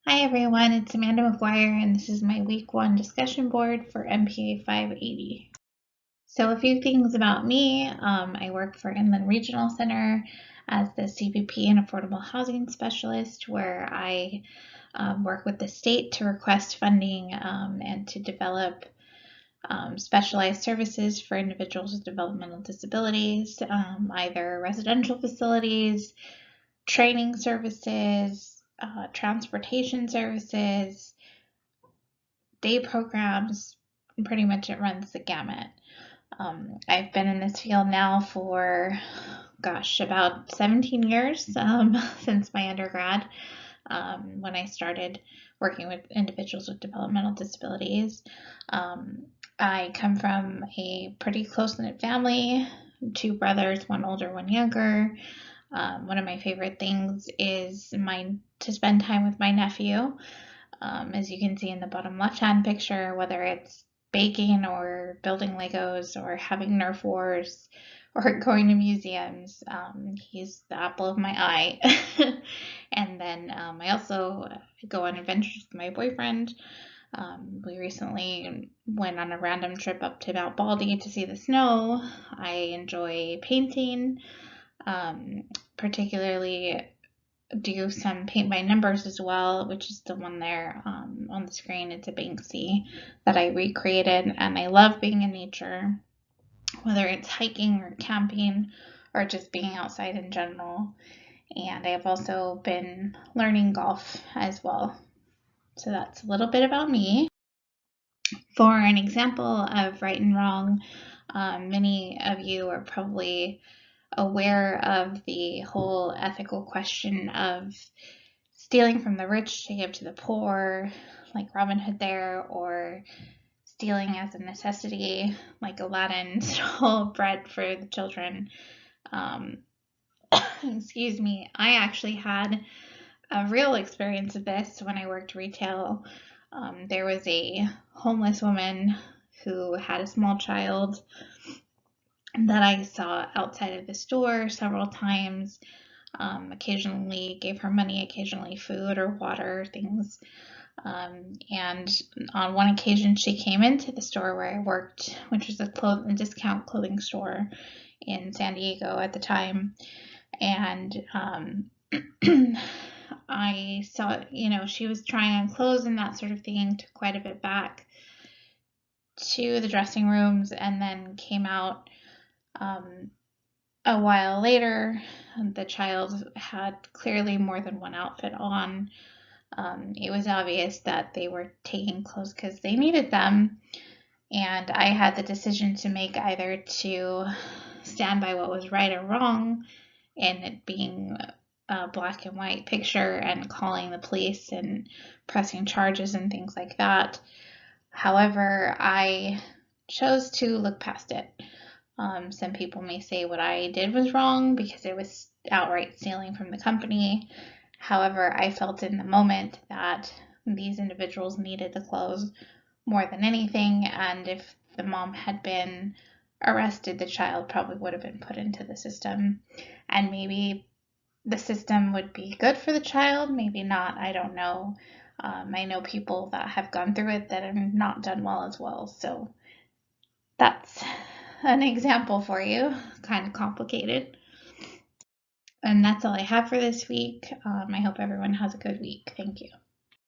Hi everyone, it's Amanda McGuire and this is my week 1 discussion board for MPA 580. So a few things about me. I work for Inland Regional Center as the CVP and Affordable Housing Specialist, where I work with the state to request funding and to develop specialized services for individuals with developmental disabilities, either residential facilities, training services, transportation services, day programs. Pretty much it runs the gamut. I've been in this field now for, about 17 years since my undergrad, when I started working with individuals with developmental disabilities. I come from a pretty close-knit family, 2 brothers, 1 older, 1 younger. One of my favorite things is to spend time with my nephew. As you can see in the bottom left-hand picture, whether it's baking or building Legos or having Nerf wars or going to museums, he's the apple of my eye. And then I also go on adventures with my boyfriend. We recently went on a random trip up to Mount Baldy to see the snow. I enjoy painting, particularly do some paint by numbers as well, which is the one there on the screen. It's a Banksy that I recreated, and I love being in nature, whether it's hiking or camping or just being outside in general. And I have also been learning golf as well. So that's a little bit about me. For an example of right and wrong, many of you are probably aware of the whole ethical question of stealing from the rich to give to the poor, like Robin Hood there, or stealing as a necessity, like Aladdin stole bread for the children. Excuse me, I actually had a real experience of this when I worked retail. There was a homeless woman who had a small child that I saw outside of the store several times. Occasionally gave her money, occasionally food or water, things. And on one occasion, she came into the store where I worked, which was a discount clothing store in San Diego at the time. And I saw, she was trying on clothes and that sort of thing, took quite a bit back to the dressing rooms, and then came out a while later. The child had clearly more than one outfit on. It was obvious that they were taking clothes because they needed them, and I had the decision to make, either to stand by what was right or wrong, and it being a black and white picture and calling the police and pressing charges and things like that. However, I chose to look past it. Some people may say what I did was wrong because it was outright stealing from the company. However, I felt in the moment that these individuals needed the clothes more than anything, and if the mom had been arrested, the child probably would have been put into the system, and maybe the system would be good for the child, maybe not, I don't know. I know people that have gone through it that have not done well as well, so that's an example for you, kind of complicated. And that's all I have for this week. I hope everyone has a good week. Thank you.